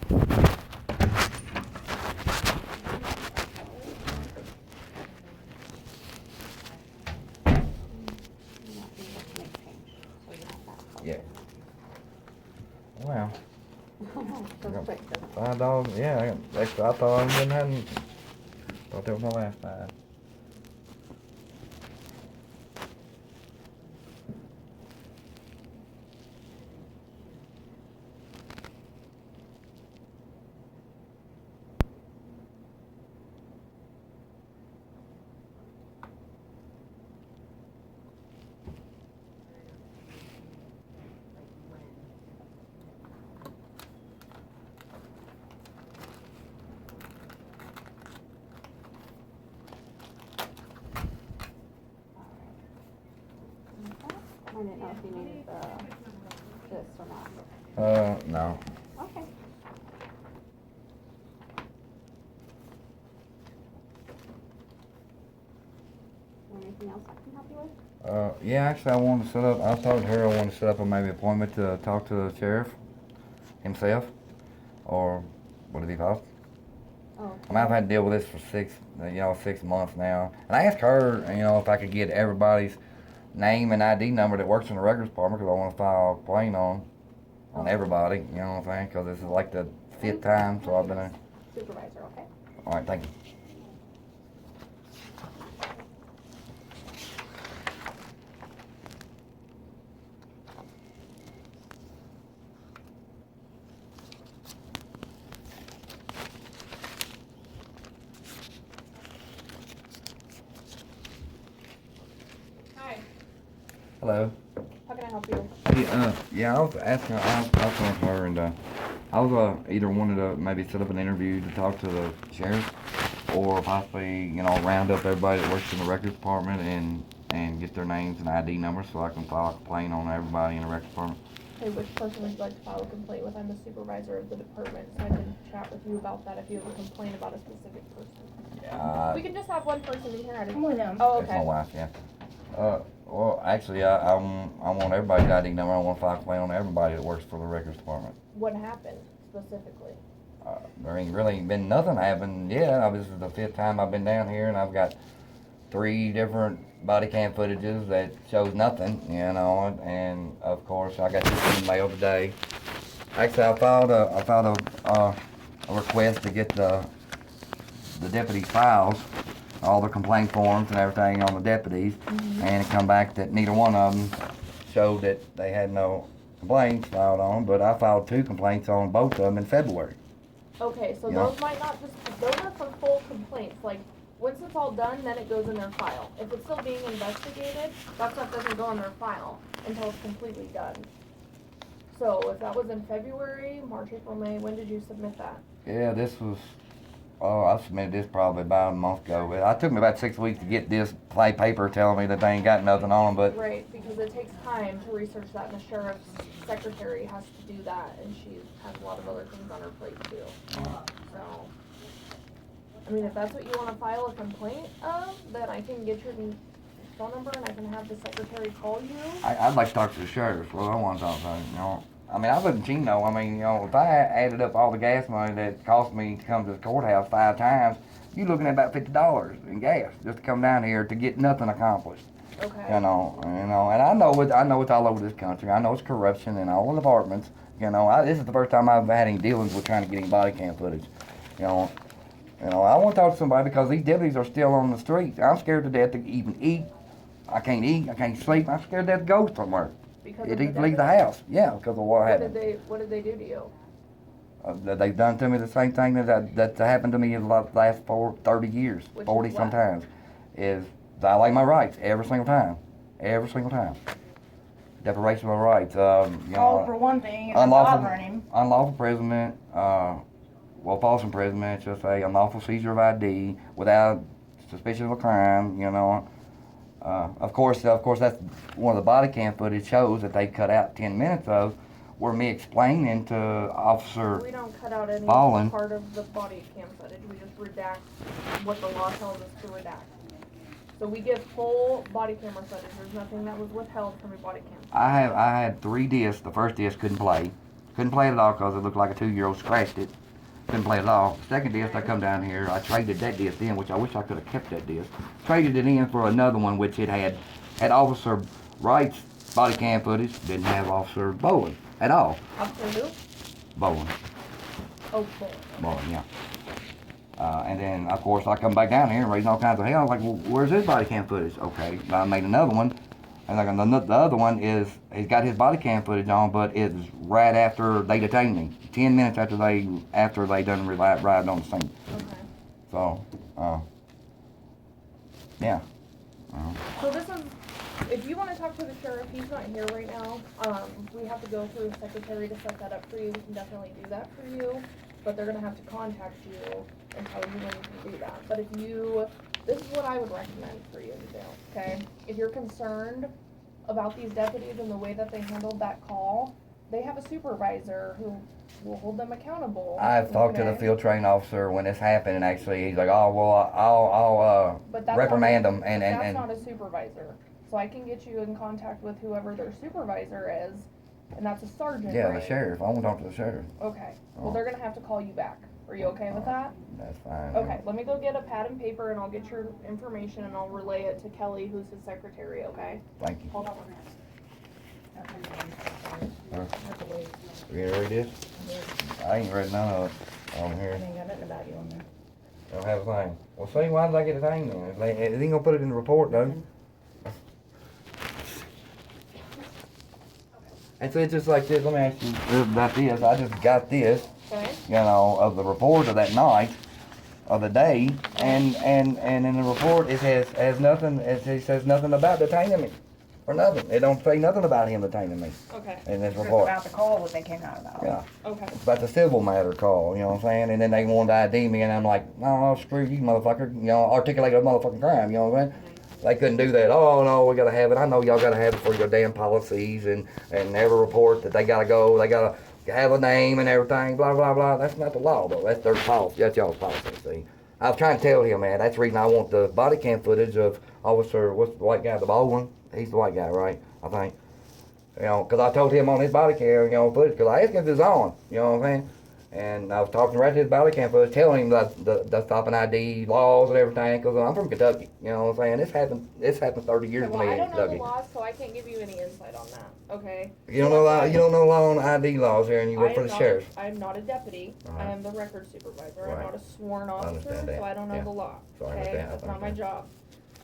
Yeah. Wow. Perfect. $5, yeah, I thought I wouldn't have, thought that was my last time. I didn't know if you needed this or not. No. Okay. Anything else I can help you with? Yeah, actually, I was talking to her, I wanted to set up a maybe appointment to talk to the sheriff himself, or what did he cost? Oh. I mean, I've had to deal with this for 6 months now. And I asked her, if I could get everybody's name and ID number that works in the records department, because I want to file a complaint on everybody, you know what I'm saying? Because this is like the 5th time, so I've been a... Supervisor, okay? All right, thank you. Hi. Hello. How can I help you? Yeah, I was asking, I was talking to her, and I was either wanted to maybe set up an interview to talk to the sheriff, or possibly, round up everybody that works in the records department and get their names and ID numbers so I can file a complaint on everybody in the records department. Okay, which person would you like to file a complaint with? I'm the supervisor of the department, so I can chat with you about that if you have a complaint about a specific person. We can just have one person in here. I'm with him. Oh, That's okay. my wife, yeah. Well, actually, I want everybody's ID number. I want to file a complaint on everybody that works for the records department. What happened specifically? There ain't really been nothing happened yet. This is the 5th time I've been down here, and I've got 3 different body cam footages that shows nothing, and of course I got this in the mail today. Actually, I filed a request to get the deputies' files, all the complaint forms and everything on the deputies, and it come back that neither one of them showed that they had no complaints filed on, but I filed 2 complaints on both of them in February. Okay, so Yeah. those might not those are for full complaints. Like, once it's all done, then it goes in their file. If it's still being investigated, that stuff doesn't go in their file until it's completely done. So, if that was in February, March, April, May, when did you submit that? Yeah, I submitted this probably about a month ago. It took me about 6 weeks to get this paper telling me that they ain't got nothing on them, but... Right, because it takes time to research that, and the sheriff's secretary has to do that, and she has a lot of other things on her plate too. So, I mean, if that's what you want to file a complaint of, then I can get your phone number and I can have the secretary call you. I'd like to talk to the sheriff. Well, I want to talk to him, I mean, I live in Chino. I mean, if I added up all the gas money that it cost me to come to the courthouse 5 times, you're looking at about $50 in gas just to come down here to get nothing accomplished. Okay. And I know it's all over this country. I know it's corruption in all the departments. This is the first time I've had any dealings with trying to get any body cam footage. I want to talk to somebody because these deputies are still on the streets. I'm scared to death to even eat. I can't eat. I can't sleep. I'm scared to death to go somewhere. Because It of the needs to leave the deputies? house. Yeah, because of what happened. What did they do to you? They've done to me the same thing that's happened to me in the last 30 years, Which is 40 what? sometimes, is violate my rights every single time. Every single time. Deprivation of my rights. All for one thing, and that's bothering him. Unlawful imprisonment, false imprisonment, just say unlawful seizure of ID without suspicion of a crime, Of course, that's one of the body cam footage shows that they cut out 10 minutes of, were me explaining to Officer We don't cut out any Ballin. part of the body cam footage. We just redact what the law tells us to redact. So we give full body camera footage. There's nothing that was withheld from your body cam. I had 3 discs. The first disc couldn't play Couldn't play it at all because it looked like a 2-year-old scratched it. Couldn't play it at all. Second disc, I come down here. I traded that disc in, which I wish I could have kept that disc. Traded it in for another one, which it had Officer Wright's body cam footage. Didn't have Officer Bowen at all. Officer who? Bowen. Oh, boy. Bowen, yeah. And then, of course, I come back down here and raising all kinds of hell. I was like, well, where's his body cam footage? Okay, I made another one. And like the other one is, he's got his body cam footage on, but it's right after they detained me. 10 minutes after they done arrived on the scene. Okay. So, yeah. So this is, if you wanna talk to the sheriff, he's not here right now. We have to go through the secretary to set that up for you. We can definitely do that for you, but they're gonna have to contact you and tell you when you can do that. But if you, this is what I would recommend for you to do, okay? If you're concerned about these deputies and the way that they handled that call, they have a supervisor who will hold them accountable. I've talked to the okay? field train officer when this happened, and actually he's like, oh, well, I'll But that's reprimand not, them. that's not a supervisor. So I can get you in contact with whoever their supervisor is, and that's a sergeant, yeah, right? the sheriff. I want to talk to the sheriff. Okay, well, Oh. they're gonna have to call you back. Are you okay with that? That's fine. Okay, let me go get a pad and paper and I'll get your information and I'll relay it to Kelly, who's his secretary, okay? Thank you. Hold on. You read this? I ain't read none of it on here. ain't got nothing about you on there. I don't have a thing. Well, see, why did I get a thing then? It ain't gonna put it in the report, though. And so it's just like this. Let me ask you about this. I just got this, Okay, you know, of the report of that night, of the day, and in the report it has nothing. It says nothing about detaining me, or nothing. It don't say nothing about him detaining me okay, in this Just report. about the call that they came out about. Yeah. okay. About the civil matter call, you know what I'm saying? And then they wanted to ID me, and I'm like, no, screw you, motherfucker. You know, articulate a motherfucking crime, you know what I'm saying? They couldn't do that. Oh, no, we gotta have it. I know y'all gotta have it for your damn policies and every report that they gotta go. They gotta have a name and everything, blah, blah, blah. That's not the law, though. That's their policy. That's y'all's policy, see? I was trying to tell him, man, that's the reason I want the body cam footage of Officer, what's the white guy, the bald one? He's the white guy, right? I think. You know, because I told him on his body cam, you know, footage, because I asked him if it was on, you know what I'm saying? And I was talking right to his body cam footage, telling him that the stopping ID laws and everything, because I'm from Kentucky, you know what I'm saying? This happened 30 years Okay, ago well, I in don't know the Kentucky. laws, so I can't give you any insight on that, okay? You don't know law on ID laws here, and you work for the sheriff. I am not a deputy, I Right. am the record supervisor, I'm Right. not a sworn I officer, understand that, so I don't know yeah. the law, So I okay? understand, That's I not my understand. job.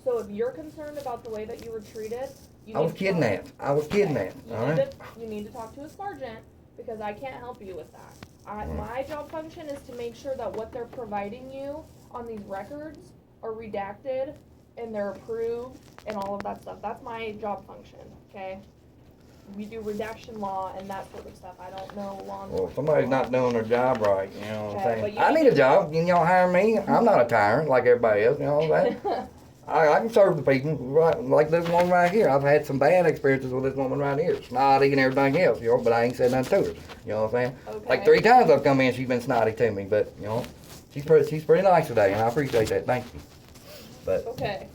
So if you're concerned about the way that you were treated, you I was need to talk- kidnapped. I was kidnapped, You all need right? you need to talk to a sergeant, because I can't help you with that. Right. My job function is to make sure that what they're providing you on these records are redacted and they're approved and all of that stuff. That's my job function, okay? We do redaction law and that sort of stuff. I don't know law. Well, somebody's not doing their job right, you know what I'm Okay, but saying? you I need need a to- job. Can y'all hire me? I'm not a tyrant like everybody else, you know what I'm saying? I can serve the people right, like this one right here. I've had some bad experiences with this woman right here, snotty and everything else, you know, but I ain't said nothing to her. You know what I'm saying? Okay. Like 3 times I've come in, she's been snotty to me, but you know, she's pretty nice today, and I appreciate that. Thank you. But Okay,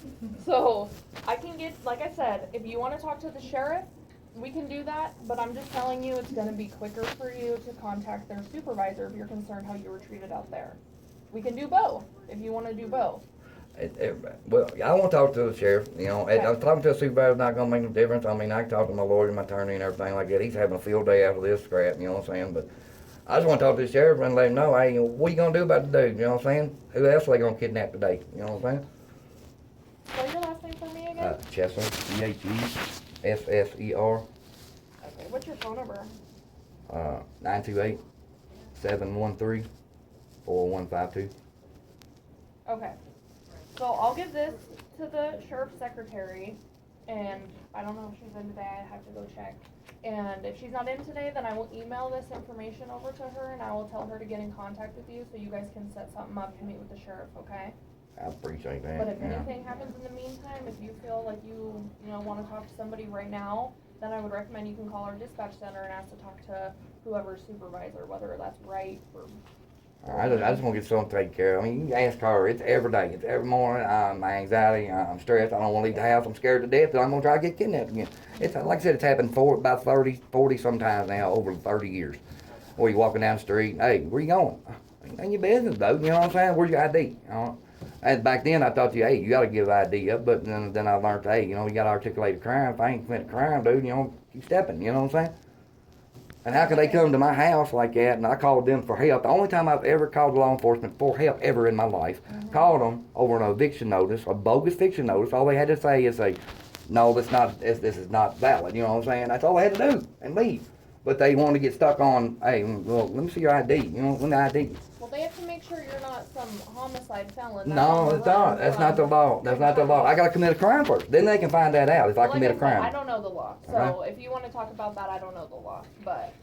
so I can get, like I said, if you wanna talk to the sheriff, we can do that, but I'm just telling you, it's gonna be quicker for you to contact their supervisor if you're concerned how you were treated out there. We can do both, if you wanna do both. well, I want to talk to the sheriff. You know, Okay. I'm talking to a supervisor. Not gonna make no difference. I mean, I can talk to my lawyer, my attorney, and everything like that. He's having a field day after this scrap. You know what I'm saying? But I just want to talk to the sheriff and let him know, hey, what you gonna do about the dude? You know what I'm saying? Who else are they gonna kidnap today? You know what I'm saying? Spell your last name for me again? Chesser, CHESSER, Okay, what's your phone number? 928-713-4152. Okay, so I'll give this to the sheriff's secretary, and I don't know if she's in today, I have to go check. And if she's not in today, then I will email this information over to her, and I will tell her to get in contact with you, so you guys can set something up to meet with the sheriff, okay? I appreciate that. But if yeah. anything happens in the meantime, if you feel like you wanna talk to somebody right now, then I would recommend you can call our dispatch center and ask to talk to whoever's supervisor, whether that's right or. I just want to get something taken care of. I mean, you can ask her. It's every day. It's every morning. My anxiety. I'm stressed. I don't want to leave the house. I'm scared to death that I'm going to try to get kidnapped again. It's like I said, it's happened about 40 sometimes now, over 30 years. Or you walking down the street, hey, where you going? Ain't your business, though. You know what I'm saying? Where's your ID? You know? And back then, I thought hey, you got to give ID up. But then I learned, hey, you know, you got to articulate a crime. If I ain't committed a crime, dude, you know, keep stepping. You know what I'm saying? And how could they come to my house like that? And I called them for help. The only time I've ever called law enforcement for help ever in my life, called them over an eviction notice, a bogus eviction notice. All they had to say is no, this is not valid. You know what I'm saying? That's all they had to do and leave. But they want to get stuck on, hey, well, let me see your ID. You know, let me ID. Well, they have to make sure you're not some homicide felon. No, it's not. That's not the law. That's not the law. I gotta commit a crime first. Then they can find that out if I Well, commit a like I said, I crime. don't know the law, so Okay. if you wanna talk about that, I don't know the law, but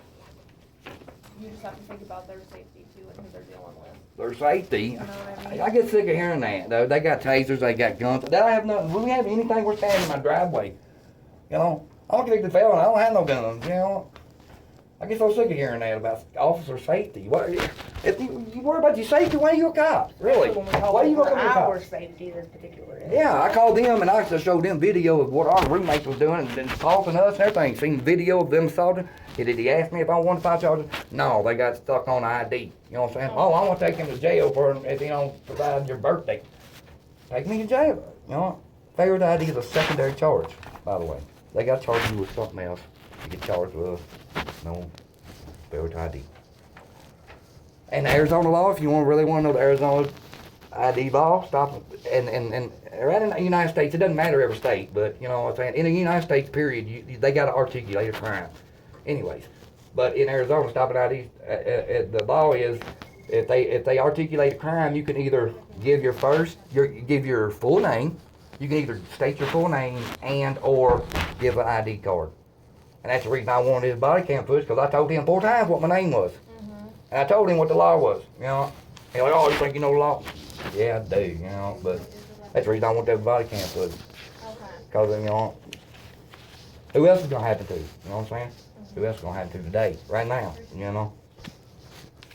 you just have to think about their safety too and who they're dealing with. Their safety. You know what I mean? I get sick of hearing that, though. They got tasers, they got guns. They don't have nothing. We don't have anything worth standing in my driveway. You know, I'm a convicted felon. I don't have no guns, you know. I get so sick of hearing that about officer safety. What, if you worry about your safety, why are you a cop? Really? When we call Why are you for gonna be a cop? our safety, this particular is. Yeah, I called them and I just showed them video of what our roommates was doing and assaulting us and everything. Seen video of them assaulting. Did he ask me if I wanted to file charges? No, they got stuck on ID. You know what I'm saying? Oh, I want to take him to jail for if he don't provide your birthday. Take me to jail. You know, failure to ID is a secondary charge, by the way. They got to charge you with something else. You get charged with no failure to ID. And the Arizona law, if you really want to know the Arizona ID law, stop and right in the United States, it doesn't matter every state, but you know what I'm saying. In the United States, period, they got to articulate a crime. Anyways, but in Arizona, stopping ID, the law is if they articulate a crime, you can either give give your full name, you can either state your full name and or give an ID card. And that's the reason I wanted his body cam footage, because I told him 4 times what my name was. And I told him what the law was, you know. He's like, oh, you think you know the law? Yeah, I do, you know, but that's the reason I want that body cam footage. Okay. Because, you know, who else is going to happen to? You know what I'm saying? Who else is going to happen to today, right now, you know?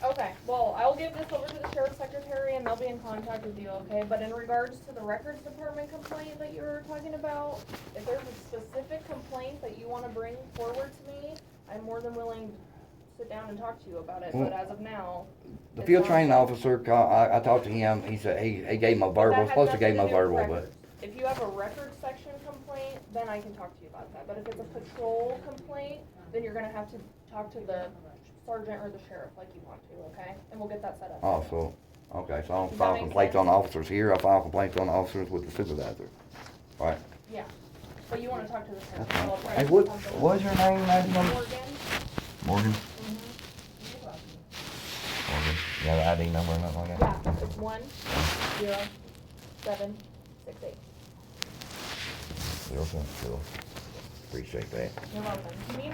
Okay, well, I'll give this over to the sheriff's secretary and they'll be in contact with you, okay? But in regards to the records department complaint that you were talking about, if there's a specific complaint that you wanna bring forward to me, I'm more than willing to sit down and talk to you about it, but as of now. The field training officer, I talked to him, he said, he gave him a verbal, supposed to give him a verbal, but. If you have a record section complaint, then I can talk to you about that, but if it's a patrol complaint, then you're gonna have to talk to the sergeant or the sheriff like you want to, okay? And we'll get that set up. Oh, so, okay, so I don't Does that file make complaints sense? on the officers here, I file complaints on the officers with the supervisor. Right. Yeah, but you wanna talk to the sheriff. That's fine. so I'll try Hey, to what, do something. what's your name, Nathan? Morgan? Morgan? Mhm. Morgan. You have an ID number or nothing like that? Yeah, it's 10768. 070. Appreciate that. You're welcome. Do you need